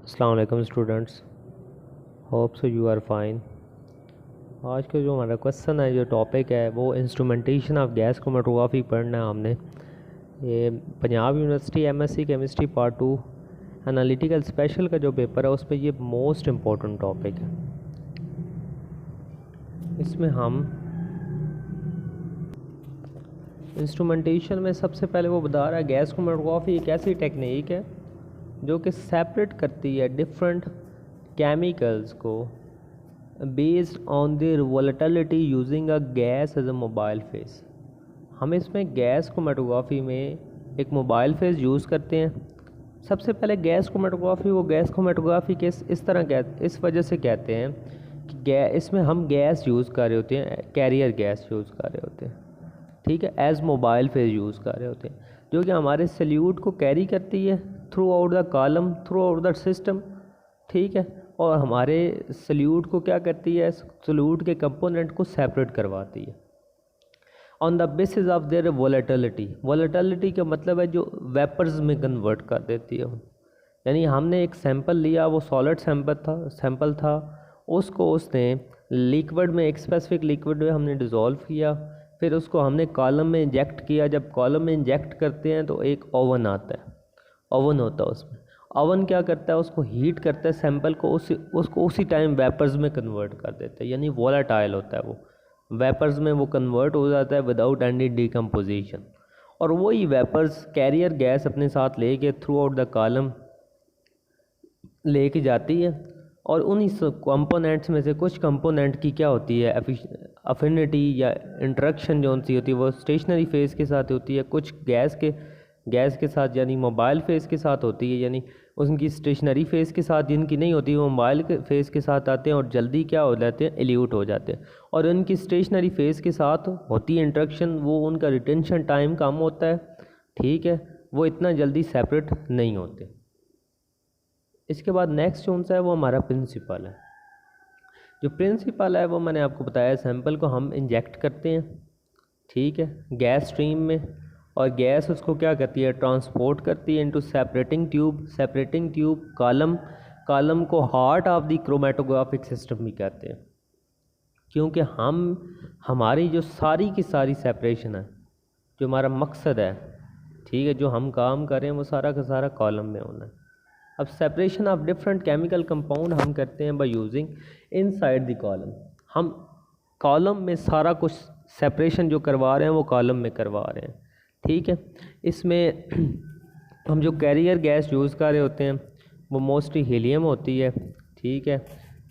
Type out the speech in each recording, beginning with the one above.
अस्सलाम वालेकुम students, hope so you are fine. आज का जो हमारा क्वेश्चन है, जो टॉपिक है वो इंस्ट्रूमेंटेशन ऑफ गैस क्रोमेटोग्राफी पढ़ना है हमने। ये Punjab university MSc chemistry part 2 analytical special का जो पेपर है उस पर ये मोस्ट इम्पोर्टेंट टॉपिक है। इसमें हम इंस्ट्रूमेंटेशन में सबसे पहले वो बता रहा है गैस क्रोमेटोग्राफी एक ऐसी टेक्निक है जो कि सेपरेट करती है डिफरेंट केमिकल्स को based on their volatility using a gas as a mobile phase. हम इसमें गैस क्रोमेटोग्राफी में एक मोबाइल फेस यूज़ करते हैं। सबसे पहले गैस क्रोमेटोग्राफी वो गैस क्रोमेटोग्राफी के इस वजह से कहते हैं कि इसमें हम गैस यूज़ कर रहे होते हैं, कैरियर गैस यूज़ कर रहे होते हैं, ठीक है, एज मोबाइल फेस यूज़ कर रहे होते हैं, जो कि हमारे सल्यूट को कैरी करती है through out the column, through out the system, ठीक है, और हमारे सल्यूट को क्या करती है, सल्यूट के कंपोनेंट को सेपरेट करवाती है on the basis of their volatility. Volatility का मतलब है जो वेपर्स में कन्वर्ट कर देती है। यानी हमने एक सैंपल लिया, वो सॉलिड सैंपल था, उसको उसने लिक्विड में, एक स्पेसिफिक लिक्विड में हमने डिज़ोल्व किया, फिर उसको हमने कॉलम में इंजेक्ट किया। जब कॉलम में इंजेक्ट करते हैं तो एक ओवन आता है, ओवन होता है उसमें। ओवन क्या करता है, उसको हीट करता है, सैंपल को उसको उसी टाइम वेपर्स में कन्वर्ट कर देता है, यानी वोलेटाइल होता है वो, वेपर्स में वो कन्वर्ट हो जाता है विदाउट एनी डिकम्पोजिशन। और वही वेपर्स कैरियर गैस अपने साथ लेके थ्रू आउट द कॉलम लेके जाती है, और उन्हीं कंपोनेंट्स में से कुछ कंपोनेंट की क्या होती है, अफिनिटी या इंटरेक्शन जो उनसी होती है वो स्टेशनरी फेज़ के साथ होती है, कुछ गैस के साथ यानी मोबाइल फेज़ के साथ होती है, यानी उनकी स्टेशनरी फेज़ के साथ जिनकी नहीं होती वो मोबाइल फेज़ के साथ आते हैं और जल्दी क्या हो जाते हैं, एल्यूट हो जाते हैं। और उनकी स्टेशनरी फेज़ के साथ होती है इंटरेक्शन, वो उनका रिटेंशन टाइम कम होता है, ठीक है, वो इतना जल्दी सेपरेट नहीं होते। इसके बाद नेक्स्ट जो सा है वो हमारा प्रिंसिपल है। जो प्रिंसिपल है वो मैंने आपको बताया, सैंपल को हम इंजेक्ट करते हैं, ठीक है, गैस स्ट्रीम में, और गैस उसको क्या करती है, ट्रांसपोर्ट करती है इनटू सेपरेटिंग ट्यूब कॉलम को heart of the chromatographic system भी कहते हैं, क्योंकि हमारी जो सारी की सारी सेपरेशन है, जो हमारा मकसद है, ठीक है, जो हम काम कर रहे हैं वो सारा का सारा कॉलम में होना है। अब separation of different chemical compound हम करते हैं by using inside the column. हम कॉलम में सारा कुछ सेपरेशन जो करवा रहे हैं वो कॉलम में करवा रहे हैं, ठीक है। इसमें हम जो कैरियर गैस यूज़ कर रहे होते हैं वो मोस्टली हीलियम होती है, ठीक है,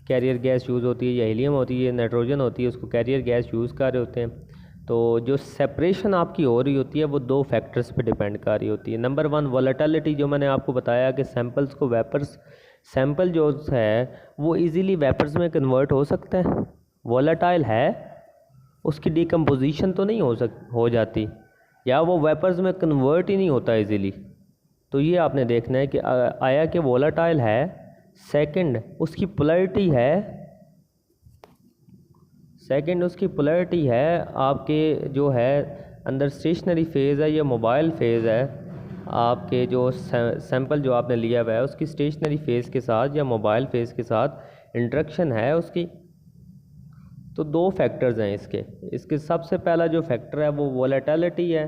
कैरियर गैस यूज़ होती है, या हीलियम होती है, नाइट्रोजन होती है, उसको कैरियर गैस यूज़ कर रहे होते हैं। तो जो सेपरेशन आपकी हो रही होती है वो दो फैक्टर्स पे डिपेंड कर रही होती है। नंबर 1 वोलेटिलिटी, जो मैंने आपको बताया कि सैंपल्स को वेपर्स, सैंपल जो है वो इजीली वेपर्स में कन्वर्ट हो सकता है, वोलेटाइल है, उसकी डिकम्पोजिशन तो नहीं हो जाती, या वो वेपर्स में कन्वर्ट ही नहीं होता इजीली। तो ये आपने देखना है कि आया कि वोलेटाइल है, सेकंड उसकी पोलैरिटी है, आपके जो है अंदर स्टेशनरी फेज़ है या मोबाइल फेज़ है, आपके जो सैंपल जो आपने लिया हुआ है उसकी स्टेशनरी फेज़ के साथ या मोबाइल फेज़ के साथ इंटरेक्शन है उसकी। तो दो फैक्टर्स हैं इसके सबसे पहला जो फैक्टर है वो वोलेटिलिटी है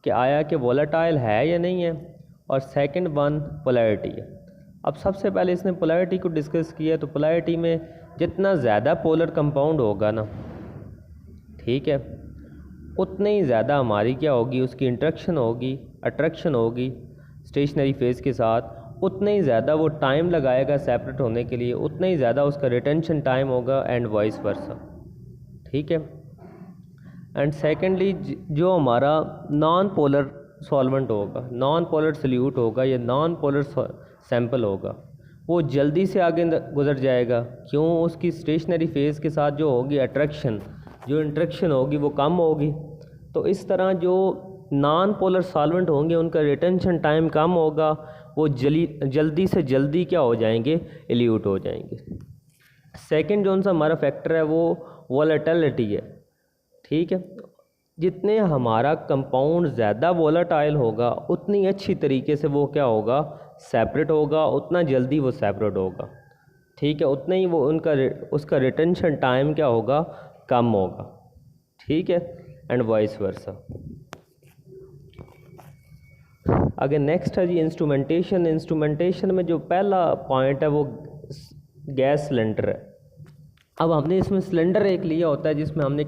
कि आया कि वोलेटाइल है या नहीं है, और सेकंड वन पोलैरिटी है। अब सबसे पहले इसने पोलैरिटी को डिस्कस किया, तो पोलैरिटी में जितना ज़्यादा पोलर कंपाउंड होगा ना, ठीक है, उतनी ही ज़्यादा हमारी क्या होगी, उसकी इंटरेक्शन होगी, अट्रैक्शन होगी स्टेशनरी फेज़ के साथ, उतना ही ज़्यादा वो टाइम लगाएगा सेपरेट होने के लिए, उतना ही ज़्यादा उसका रिटेंशन टाइम होगा, एंड वाइस वर्सा, ठीक है। एंड सेकेंडली जो हमारा नॉन पोलर सॉल्वेंट होगा, नॉन पोलर सल्यूट होगा या नॉन पोलर सैंपल होगा, वो जल्दी से आगे गुजर जाएगा, क्यों, उसकी स्टेशनरी फेज़ के साथ जो होगी अट्रैक्शन, जो इंटरेक्शन होगी वो कम होगी। तो इस तरह जो नॉन पोलर सॉल्वेंट होंगे उनका रिटेंशन टाइम कम होगा, वो जल्दी से जल्दी क्या हो जाएंगे, एल्यूट हो जाएंगे। सेकंड जो सा हमारा फैक्टर है वो वोलेटिलिटी है, ठीक है। जितने हमारा कंपाउंड ज़्यादा वोलेटाइल होगा उतनी अच्छी तरीके से वो क्या होगा, सेपरेट होगा उतना जल्दी वो सेपरेट होगा, ठीक है, उतना ही वो उसका रिटेंशन टाइम क्या होगा, कम होगा, ठीक है, एंड वाइस वर्सा। अगर नेक्स्ट है जी इंस्ट्रूमेंटेशन में जो पहला पॉइंट है वो गैस सिलेंडर है। अब हमने इसमें सिलेंडर एक लिया होता है जिसमें हमने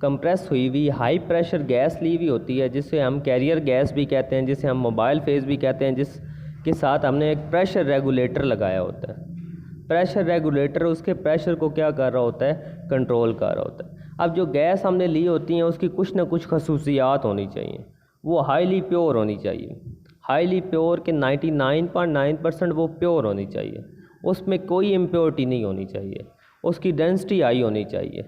कंप्रेस हुई हुई हाई प्रेशर गैस ली हुई होती है, जिसे हम कैरियर गैस भी कहते हैं, जिसे हम मोबाइल फेस भी कहते हैं, जिसके साथ हमने एक प्रेशर रेगुलेटर लगाया होता है। प्रेशर रेगुलेटर उसके प्रेशर को क्या कर रहा होता है, कंट्रोल कर रहा होता है। अब जो गैस हमने ली होती हैं उसकी कुछ ना कुछ खसूसियात होनी चाहिए, वो हाईली प्योर होनी चाहिए, हाईली प्योर के 99.9% वो प्योर होनी चाहिए, उसमें कोई इम्प्योरिटी नहीं होनी चाहिए, उसकी डेंसिटी हाई होनी चाहिए,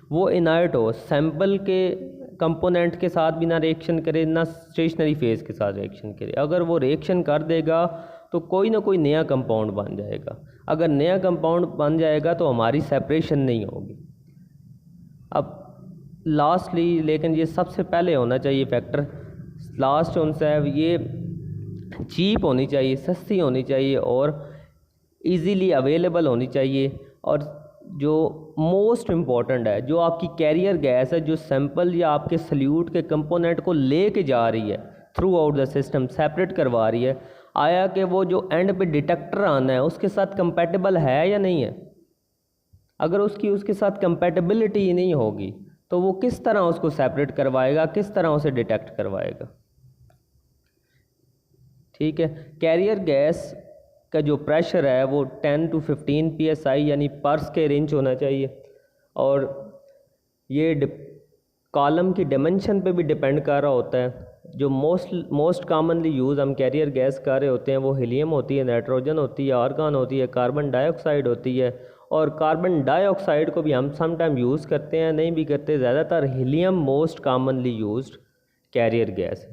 वो इनर्ट हो, सैंपल के कंपोनेंट के साथ भी ना रिएक्शन करे ना स्टेशनरी फेज़ के साथ रिएक्शन करे। अगर वो रिएक्शन कर देगा तो कोई ना कोई नया कंपाउंड बन जाएगा, अगर नया कंपाउंड बन जाएगा तो हमारी सेपरेशन नहीं होगी। अब लास्टली, लेकिन ये सबसे पहले होना चाहिए फैक्टर, लास्ट उनसे है ये चीप होनी चाहिए, सस्ती होनी चाहिए और इजीली अवेलेबल होनी चाहिए। और जो मोस्ट इम्पॉर्टेंट है, जो आपकी कैरियर गैस है, जो सैंपल या आपके सल्यूट के कंपोनेंट को लेके जा रही है through out the system, separate करवा रही है, आया कि वो जो एंड पे डिटेक्टर आना है उसके साथ कंपैटिबल है या नहीं है। अगर उसके साथ कंपैटिबिलिटी ही नहीं होगी तो वो किस तरह उसको सेपरेट करवाएगा, किस तरह उसे डिटेक्ट करवाएगा, ठीक है। कैरियर गैस का जो प्रेशर है वो 10 to 15 psi यानी पर्स के रेंज होना चाहिए, और ये कॉलम की डिमेंशन पे भी डिपेंड कर रहा होता है। जो मोस्ट कॉमनली यूज़ हम कैरियर गैस कर रहे होते हैं वो हीलियम होती है, नाइट्रोजन होती है, आर्गन होती है, कार्बन डाइऑक्साइड होती है, और कार्बन डाइऑक्साइड को भी हम सम टाइम यूज़ करते हैं, नहीं भी करते, ज़्यादातर helium most commonly used carrier gas.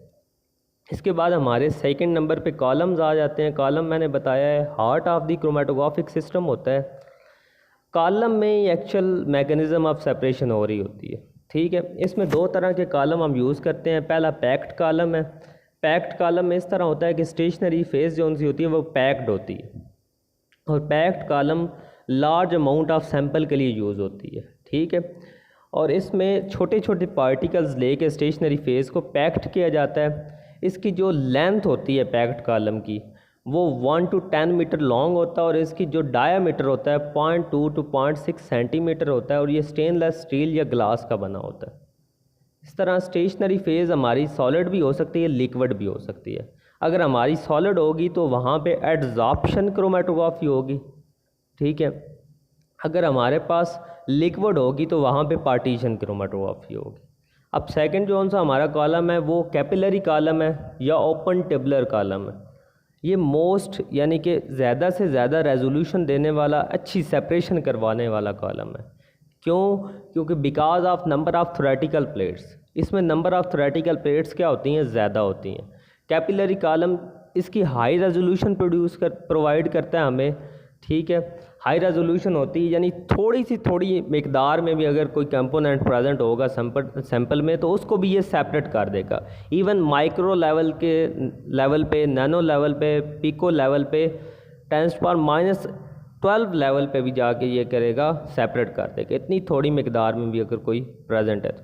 इसके बाद हमारे सेकंड नंबर पे कॉलम्स आ जाते हैं। कॉलम मैंने बताया है heart of the chromatographic system होता है। कॉलम में ही एक्चुअल मैकेनिज़्म ऑफ सेपरेशन हो रही होती है, ठीक है। इसमें दो तरह के कॉलम हम यूज़ करते हैं। पहला पैक्ड कॉलम है। पैक्ड कॉलम में इस तरह होता है कि स्टेशनरी फेस जो उनसी होती है वो पैक्ड होती है, और packed column large amount of sample के लिए यूज़ होती है, ठीक है। और इसमें छोटे छोटे पार्टिकल्स लेके स्टेशनरी फेस को पैक्ड किया जाता है। इसकी जो लेंथ होती है पैक्ड कॉलम की वो 1 to 10 मीटर लॉन्ग होता है, और इसकी जो डायामीटर होता है 0.2 to 0.6 सेंटीमीटर होता है, और ये स्टेनलेस स्टील या ग्लास का बना होता है। इस तरह स्टेशनरी फेज़ हमारी सॉलिड भी हो सकती है, लिक्विड भी हो सकती है। अगर हमारी सॉलिड होगी तो वहाँ पे एडजॉर्प्शन क्रोमेटोग्राफी होगी, ठीक है। अगर हमारे पास लिक्विड होगी तो वहाँ पे पार्टीशन क्रोमेटोग्राफी होगी। अब सेकंड जो सा हमारा कॉलम है वो कैपिलरी कॉलम है या ओपन टेबुलर कॉलम है। ये मोस्ट यानी कि ज़्यादा से ज़्यादा रेजोल्यूशन देने वाला, अच्छी सेपरेशन करवाने वाला कॉलम है। क्यों? क्योंकि because of number of theoretical plates, इसमें नंबर ऑफ थ्योरेटिकल प्लेट्स क्या होती हैं, ज़्यादा होती हैं। कैपिलरी कॉलम इसकी हाई रेजोल्यूशन प्रोवाइड करता है हमें, ठीक है। हाई रेजोल्यूशन होती है यानी थोड़ी मिकदार में भी अगर कोई कंपोनेंट प्रेजेंट होगा सैंपल में तो उसको भी ये सेपरेट कर देगा। इवन माइक्रो लेवल पे, नैनो लेवल पे, पिको लेवल पे, 10⁻⁻12 लेवल पे भी जाके ये करेगा, सेपरेट कर देगा, इतनी थोड़ी मिकदार में भी अगर कोई प्रेजेंट है तो।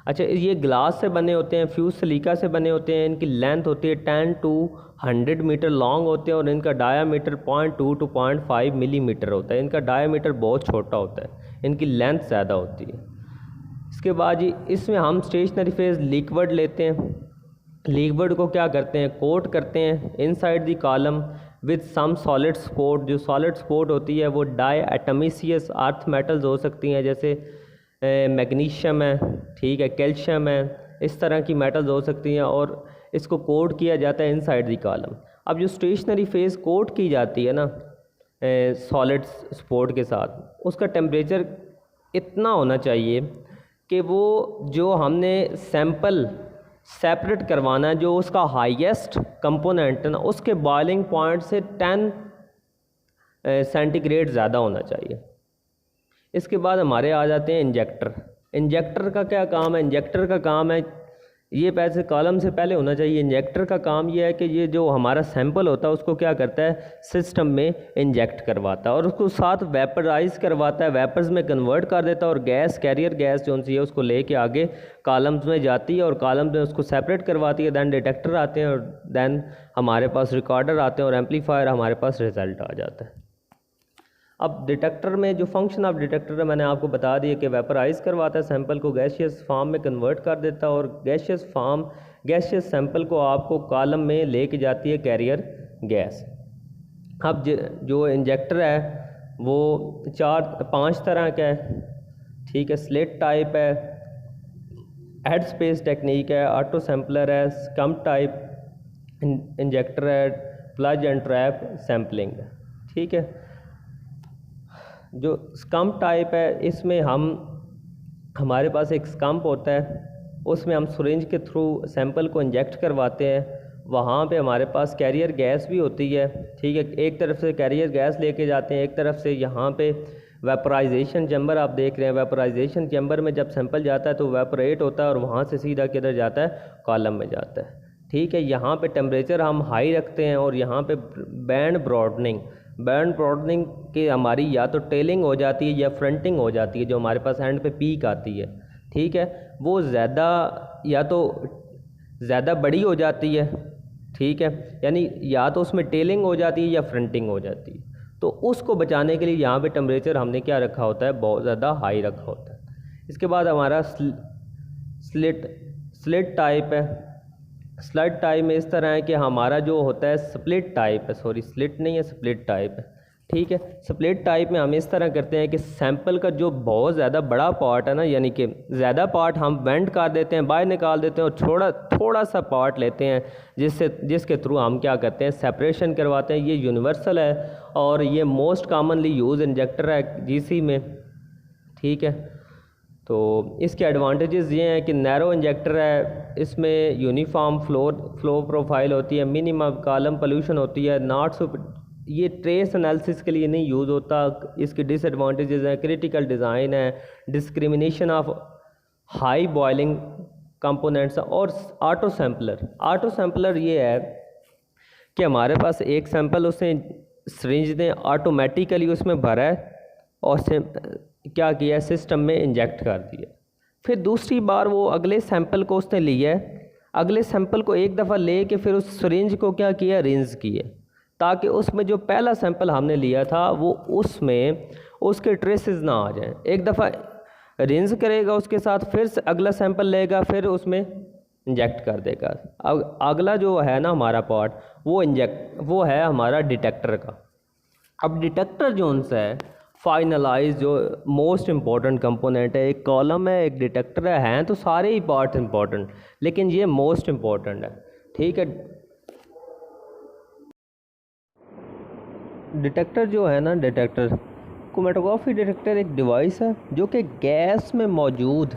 अच्छा, ये ग्लास से बने होते हैं, फ्यूज सिलिका से बने होते हैं। इनकी लेंथ होती है 10 to 100 मीटर लॉन्ग होते हैं, और इनका डायामीटर 0.2 to 0.5 मिलीमीटर होता है। इनका डायामीटर बहुत छोटा होता है, इनकी लेंथ ज़्यादा होती है। इसके बाद जी इसमें हम स्टेशनरी फेज लिक्विड लेते हैं। लिक्विड को क्या करते हैं, कोट करते हैं inside the column with some solid support. जो सॉलिड सपोर्ट होती है वो डाई एटमिसियस अर्थ मेटल्स हो सकती हैं, जैसे मैग्नीशियम है, ठीक है, कैल्शियम है, इस तरह की मेटल्स हो सकती हैं, और इसको कोट किया जाता है इनसाइड दी कॉलम। अब जो स्टेशनरी फेज कोट की जाती है ना सॉलिड सपोर्ट के साथ, उसका टेम्परेचर इतना होना चाहिए कि वो जो हमने सैंपल सेपरेट करवाना है, जो उसका हाईएस्ट कंपोनेंट है ना, उसके बॉइलिंग पॉइंट से 10 सेंटीग्रेड ज़्यादा होना चाहिए। इसके बाद हमारे आ जाते हैं इंजेक्टर। इंजेक्टर का क्या काम है? इंजेक्टर का काम है ये पैसे कॉलम से पहले होना चाहिए। इंजेक्टर का काम ये है कि ये जो हमारा सैंपल होता है उसको क्या करता है, सिस्टम में इंजेक्ट करवाता है और उसको साथ वेपराइज करवाता है, वेपर्स में कन्वर्ट कर देता है और गैस, कैरियर गैस जो सी है उसको लेके आगे कॉलम्स में जाती है और कॉलम्स में उसको सेपरेट करवाती है। दैन डिटेक्टर आते हैं और दैन हमारे पास रिकॉर्डर आते हैं और एम्पलीफायर, हमारे पास रिज़ल्ट आ जाता है। अब डिटेक्टर में जो फंक्शन ऑफ डिटेक्टर है मैंने आपको बता दिया कि वेपराइज करवाता है सैंपल को, गैशियस फॉर्म में कन्वर्ट कर देता है और गैशियस सैंपल को आपको कॉलम में लेके जाती है कैरियर गैस। अब जो इंजेक्टर है वो 4-5 तरह का है, ठीक है। स्लिट टाइप है, हेड स्पेस टेक्निक है, ऑटो सैम्पलर है, स्कम्प टाइप इंजेक्टर है, प्लग एंड ट्रैप सैम्पलिंग है, ठीक है। जो स्कम्प टाइप है इसमें हमारे पास एक स्कम्प होता है, उसमें हम सिरिंज के थ्रू सैंपल को इंजेक्ट करवाते हैं। वहाँ पे हमारे पास कैरियर गैस भी होती है, ठीक है। एक तरफ से कैरियर गैस लेके जाते हैं, एक तरफ से यहाँ पे वेपराइजेशन चैम्बर आप देख रहे हैं। वेपराइजेशन चैम्बर में जब सैंपल जाता है तो वेपरेट होता है और वहाँ से सीधा किधर जाता है, कॉलम में जाता है, ठीक है। यहाँ पे टेम्परेचर हम हाई रखते हैं और यहाँ पे बैंड ब्रॉडनिंग की हमारी या तो टेलिंग हो जाती है या फ्रंटिंग हो जाती है, जो हमारे पास एंड पे पीक आती है, ठीक है। वो ज़्यादा या तो ज़्यादा बड़ी हो जाती है, ठीक है, यानी या तो उसमें टेलिंग हो जाती है या फ्रंटिंग हो जाती है। तो उसको बचाने के लिए यहाँ पे टेम्परेचर हमने क्या रखा होता है, बहुत ज़्यादा हाई रखा होता है। इसके बाद हमारा स्लिट टाइप है। स्लिट टाइप में इस तरह है कि हमारा जो होता है स्प्लिट टाइप है, सॉरी स्लिट नहीं है, स्प्लिट टाइप है, ठीक है। स्प्लिट टाइप में हम इस तरह करते हैं कि सैंपल का जो बहुत ज़्यादा बड़ा पार्ट है ना, यानी कि ज़्यादा पार्ट हम बेंड कर देते हैं, बाहर निकाल देते हैं और थोड़ा सा पार्ट लेते हैं जिसके थ्रू हम क्या करते हैं, सेपरेशन करवाते हैं। ये यूनिवर्सल है और ये मोस्ट कॉमनली यूज इंजेक्टर है जीसी में, ठीक है। तो इसके एडवांटेजेस ये हैं कि नैरो इंजेक्टर है, इसमें यूनिफॉर्म फ्लो प्रोफाइल होती है, मिनिमम कॉलम पोल्यूशन होती है, ये ट्रेस एनालिसिस के लिए नहीं यूज़ होता। इसके डिसएडवांटेजेस हैं, क्रिटिकल डिज़ाइन है, discrimination of high boiling components और ऑटो सैम्पलर ये है कि हमारे पास एक सैंपल उसने सिरिंज ने ऑटोमेटिकली उसमें भरा है और क्या किया, सिस्टम में इंजेक्ट कर दिया। फिर दूसरी बार वो अगले सैंपल को उसने लिया है, अगले सैंपल को एक दफ़ा ले के फिर उस सिरिंज को क्या किया, रिंस किया, ताकि उसमें जो पहला सैंपल हमने लिया था वो उसमें उसके ट्रेसेस ना आ जाएं। एक दफ़ा रिंस करेगा, उसके साथ फिर अगला सैंपल लेगा, फिर उसमें इंजेक्ट कर देगा। अगला जो है ना हमारा पार्ट वो है हमारा डिटेक्टर का। अब डिटेक्टर जो सा है फाइनलाइज जो मोस्ट इम्पॉर्टेंट कंपोनेंट है, एक कॉलम है, एक डिटेक्टर है, हैं तो सारे ही पार्ट इम्पॉर्टेंट, लेकिन ये मोस्ट इम्पॉर्टेंट है, ठीक है। डिटेक्टर जो है ना, डिटेक्टर क्रोमेटोग्राफी डिटेक्टर एक डिवाइस है जो कि गैस में मौजूद,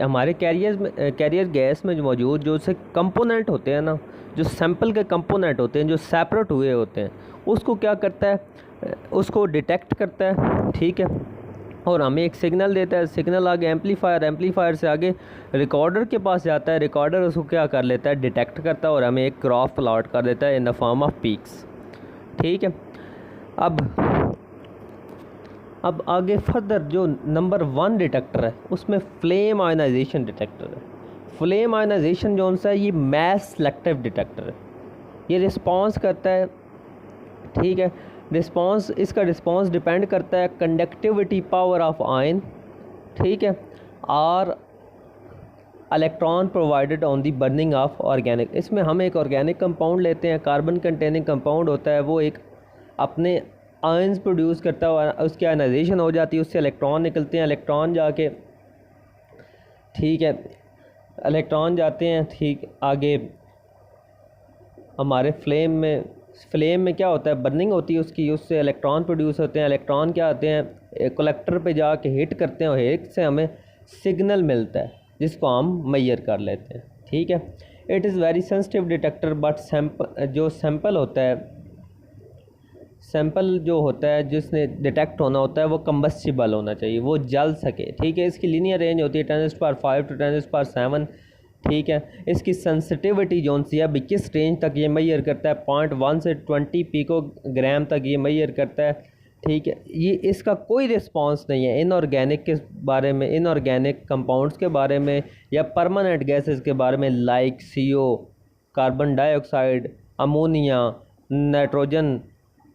हमारे कैरियर गैस में मौजूद जो से कंपोनेंट होते हैं ना, जो सैंपल के कंपोनेंट होते हैं जो सेपरेट हुए होते हैं, उसको क्या करता है, उसको डिटेक्ट करता है, ठीक है। और हमें एक सिग्नल देता है, सिग्नल आगे एम्पलीफायर से आगे रिकॉर्डर के पास जाता है, रिकॉर्डर उसको क्या कर लेता है, डिटेक्ट करता है और हमें एक ग्राफ प्लॉट कर देता है in the form of peaks, ठीक है। अब आगे फर्दर जो नंबर 1 डिटेक्टर है उसमें फ्लेम आयनाइजेशन डिटेक्टर है। फ्लेम आयनाइजेशन जो सा है ये मैस सेलेक्टिव डिटेक्टर है, ये रिस्पांस करता है, ठीक है। इसका रिस्पांस डिपेंड करता है कंडक्टिविटी पावर ऑफ आयन, ठीक है, और electron provided on the burning of organic. इसमें हम एक ऑर्गेनिक कंपाउंड लेते हैं, कार्बन कंटेनिंग कंपाउंड होता है, वो एक अपने आयन्स प्रोड्यूस करता है, उसकी आयनाइजेशन हो जाती है, उससे इलेक्ट्रॉन निकलते हैं, इलेक्ट्रॉन जाके, ठीक है, इलेक्ट्रॉन जाते हैं, ठीक, आगे हमारे फ्लेम में क्या होता है, बर्निंग होती है उसकी, उससे इलेक्ट्रॉन प्रोड्यूस होते हैं। इलेक्ट्रॉन क्या होते हैं, कलेक्टर पे जाके हिट करते हैं और हिट से हमें सिग्नल मिलता है जिसको हम मेजर कर लेते हैं, ठीक है। It is very sensitive detector, but sample जो होता है जिसने डिटेक्ट होना होता है वो कंबस्टिबल होना चाहिए, वो जल सके, ठीक है। इसकी लीनियर रेंज होती है 10⁵ to 10⁵ ठीक है। इसकी सेंसिटिविटी जो सी है अभी किस रेंज तक ये मेजर करता है, 0.1 से 20 पिकोग्राम तक ये मेजर करता है। ठीक है, ये इसका कोई रिस्पांस नहीं है इनऑर्गेनिक के बारे में, इनऑर्गेनिक कंपाउंड्स के बारे में या परमानेंट गैसेस के बारे में, like CO, carbon dioxide, ammonia, nitrogen,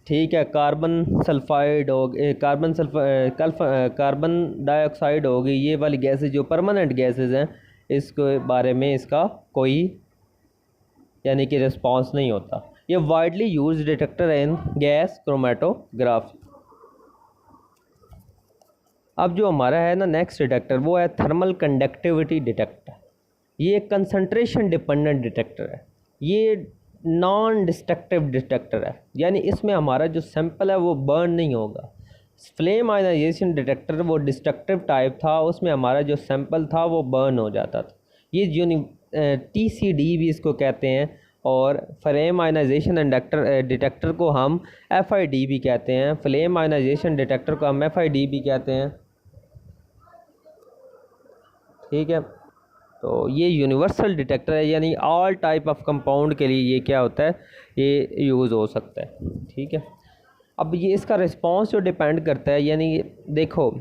ठीक है, कार्बन सल्फाइड हो कार्बन डाइऑक्साइड होगी, ये वाली गैसेस जो परमानेंट गैसेस हैं, इसके बारे में इसका कोई यानी कि रिस्पांस नहीं होता। ये वाइडली यूज्ड डिटेक्टर है इन गैस क्रोमेटोग्राफी। अब जो हमारा है ना नेक्स्ट डिटेक्टर, वो है थर्मल कंडक्टिविटी डिटेक्टर। ये एक कंसंट्रेशन डिपेंडेंट डिटेक्टर है, ये नॉन डिस्ट्रक्टिव डिटेक्टर है, यानी इसमें हमारा जो सैंपल है वो बर्न नहीं होगा। फ्लेम आयनाइजेशन डिटेक्टर वो डिस्ट्रक्टिव टाइप था, उसमें हमारा जो सैंपल था वो बर्न हो जाता था। ये जो TCD भी इसको कहते हैं, और फ्लेम आयनाइजेशन डिटेक्टर को हम FID भी कहते हैं। फ्लेम आयनाइजेशन डिटेक्टर को हम FID भी कहते हैं, ठीक है। तो ये यूनिवर्सल डिटेक्टर है, यानी ऑल टाइप ऑफ कंपाउंड के लिए ये क्या होता है, ये यूज़ हो सकता है, ठीक है। अब ये इसका रिस्पांस जो डिपेंड करता है, यानी देखो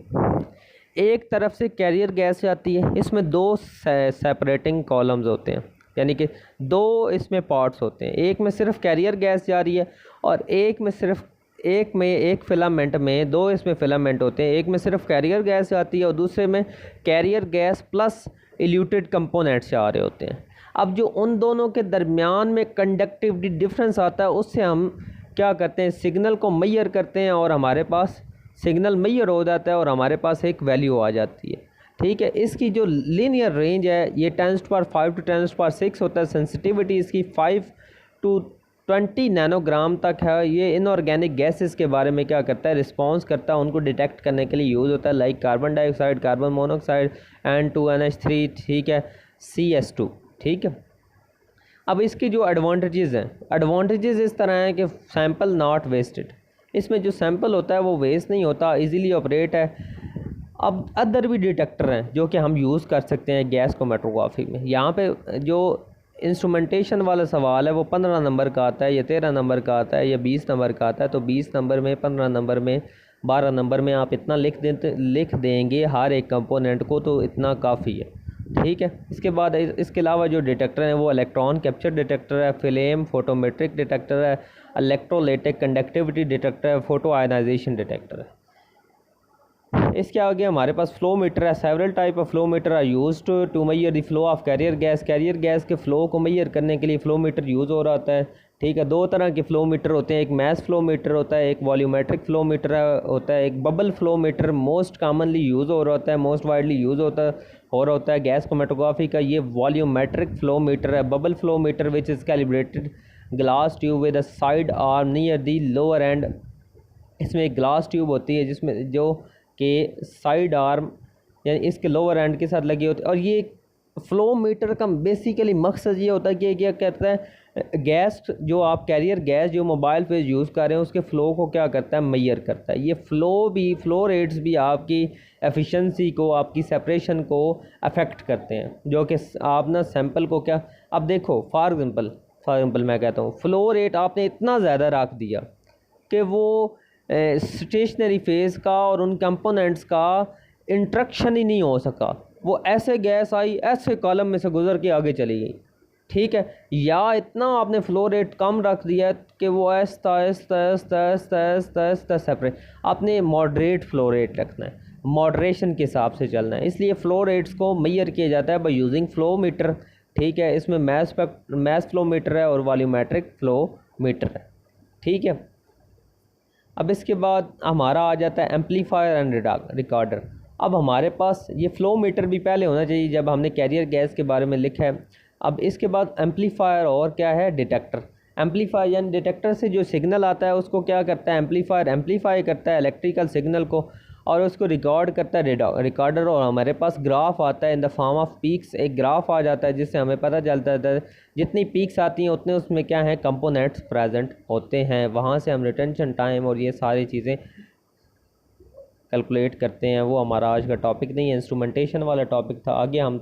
एक तरफ से कैरियर गैस जाती है, इसमें दो सेपरेटिंग कॉलम्स होते हैं, यानी कि दो इसमें पार्ट्स होते हैं। एक में सिर्फ कैरियर गैस जा रही है और एक फिलामेंट में दो इसमें फिलामेंट होते हैं। एक में सिर्फ कैरियर गैस जाती है और दूसरे में carrier gas plus eluted components जा रहे होते हैं। अब जो उन दोनों के दरमियान में कंडक्टिविटी डिफरेंस आता है, उससे हम क्या करते हैं, सिग्नल को मेजर करते हैं और हमारे पास सिग्नल मेजर हो जाता है और हमारे पास एक वैल्यू आ जाती है, ठीक है। इसकी जो लीनियर रेंज है ये 10⁵ to 10⁶ होता है। सेंसिटिविटी इसकी 5 to 20 नैनोग्राम तक है। ये इनऑर्गेनिक गैसेस के बारे में क्या करता है, रिस्पांस करता है, उनको डिटेक्ट करने के लिए यूज़ होता है, like carbon dioxide, carbon monoxide, N2NH3, ठीक है, CS2, ठीक है। अब इसकी जो एडवांटेजेस हैं, एडवांटेजेस इस तरह हैं कि सैंपल नॉट वेस्टेड, इसमें जो सैंपल होता है वो वेस्ट नहीं होता, इजीली ऑपरेट है। अब अदर भी डिटेक्टर हैं जो कि हम यूज़ कर सकते हैं गैस क्रोमेटोग्राफी में। यहाँ पे जो इंस्ट्रूमेंटेशन वाला सवाल है वो 15 नंबर का आता है, या 13 नंबर का आता है, या 20 नंबर का आता है। तो 20 नंबर में, 15 नंबर में, 12 नंबर में आप इतना लिख देंगे हर एक कंपोनेंट को, तो इतना काफ़ी है, ठीक है। इसके बाद इसके अलावा जो डिटेक्टर हैं वो इलेक्ट्रॉन कैप्चर डिटेक्टर है, फ्लेम फोटोमेट्रिक डिटेक्टर है, इलेक्ट्रोलाइटिक कंडक्टिविटी डिटेक्टर है, फोटो आयनाइजेशन डिटेक्टर है। इसके आगे हमारे पास फ्लो मीटर है। Several type of flow meter are used to measure the flow of carrier gas. Carrier gas के फ्लो को मेजर करने के लिए फ्लो मीटर यूज़ हो रहा होता है, ठीक है। दो तरह के फ्लो मीटर होते हैं, एक मैस फ्लो मीटर होता है, एक वॉल्यूमेट्रिक फ्लो मीटर होता है। एक bubble flow meter most commonly use हो रहा होता है, मोस्ट वाइडली यूज़ हो रहा होता है गैस क्रोमेटोग्राफी का। ये वॉल्यूमेट्रिक फ्लो मीटर है। Bubble flow meter which is calibrated glass tube with a side arm near the lower and. इसमें एक ग्लास ट्यूब होती है जिसमें जो के साइड आर्म यानी इसके लोअर एंड के साथ लगी होती है। और ये फ्लो मीटर का बेसिकली मकसद ये होता है कि क्या कहता है, गैस जो आप कैरियर गैस जो मोबाइल पे यूज़ कर रहे हैं उसके फ़्लो को क्या करता है, मेजर करता है। ये फ्लो रेट्स भी आपकी एफिशिएंसी को, आपकी सेपरेशन को अफेक्ट करते हैं, जो कि आप ना सैंपल को क्या, अब देखो फॉर एग्ज़ाम्पल मैं कहता हूँ फ्लो रेट आपने इतना ज़्यादा रख दिया कि वो स्टेशनरी फेज़ का और उन कंपोनेंट्स का इंट्रक्शन ही नहीं हो सका। वो ऐसे गैस आई, ऐसे कॉलम में से गुजर के आगे चली गई, ठीक है। या इतना आपने फ्लो रेट कम रख दिया कि वो आहिस्ता सेपरेट। आपने मॉडरेट फ्लो रेट रखना है, मॉडरेशन के हिसाब से चलना है। इसलिए फ़्लो रेट्स को मेजर किया जाता है बाय यूजिंग फ्लो मीटर, ठीक है। इसमें मैस फ्लो मीटर है और वॉल्यूमेट्रिक फ्लो मीटर है, ठीक है। अब इसके बाद हमारा आ जाता है एम्पलीफायर एंड रिकॉर्डर। अब हमारे पास ये फ़्लो मीटर भी पहले होना चाहिए जब हमने कैरियर गैस के बारे में लिखा है। अब इसके बाद एम्पलीफायर और क्या है, डिटेक्टर। एम्पलीफायर यानी डिटेक्टर से जो सिग्नल आता है उसको क्या करता है, एम्पलीफायर एम्पलीफाई करता है इलेक्ट्रिकल सिग्नल को और उसको रिकॉर्ड करता है रिकॉर्डर। और हमारे पास ग्राफ आता है in the form of peaks. एक ग्राफ आ जाता है जिससे हमें पता चलता है जितनी पीक्स आती हैं उतने उसमें क्या है, कंपोनेंट्स प्रेजेंट होते हैं। वहाँ से हम रिटेंशन टाइम और ये सारी चीज़ें कैलकुलेट करते हैं। वो हमारा आज का टॉपिक नहीं है, इंस्ट्रूमेंटेशन वाला टॉपिक था। आगे हम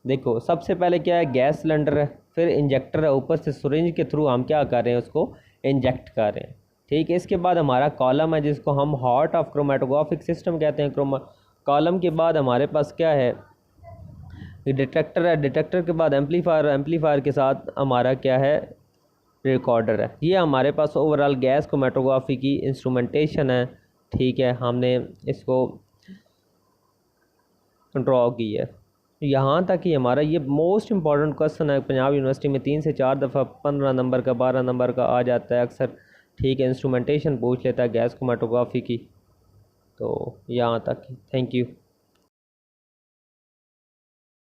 देखो सबसे पहले क्या है, गैस सिलेंडर है, फिर इंजेक्टर है, ऊपर से सिरिंज के थ्रू हम क्या कर रहे हैं, उसको इंजेक्ट कर रहे हैं। ठीक है, इसके बाद हमारा कॉलम है जिसको हम हार्ट ऑफ क्रोमेटोग्राफिक सिस्टम कहते हैं। कॉलम के बाद हमारे पास क्या है, डिटेक्टर है, डिटेक्टर के बाद एम्पलीफायर, एम्पलीफायर के साथ हमारा क्या है, रिकॉर्डर है। ये हमारे पास ओवरऑल गैस क्रोमेटोग्राफी की इंस्ट्रूमेंटेशन है। ठीक है, हमने इसको ड्रॉ की है। यहाँ तक ही हमारा ये मोस्ट इम्पॉर्टेंट क्वेश्चन है, पंजाब यूनिवर्सिटी में 3 से 4 दफ़ा 15 नंबर का 12 नंबर का आ जाता है अक्सर। ठीक है, इंस्ट्रूमेंटेशन पूछ लेता है गैस क्रोमेटोग्राफी की। तो यहाँ तक ही, थैंक यू।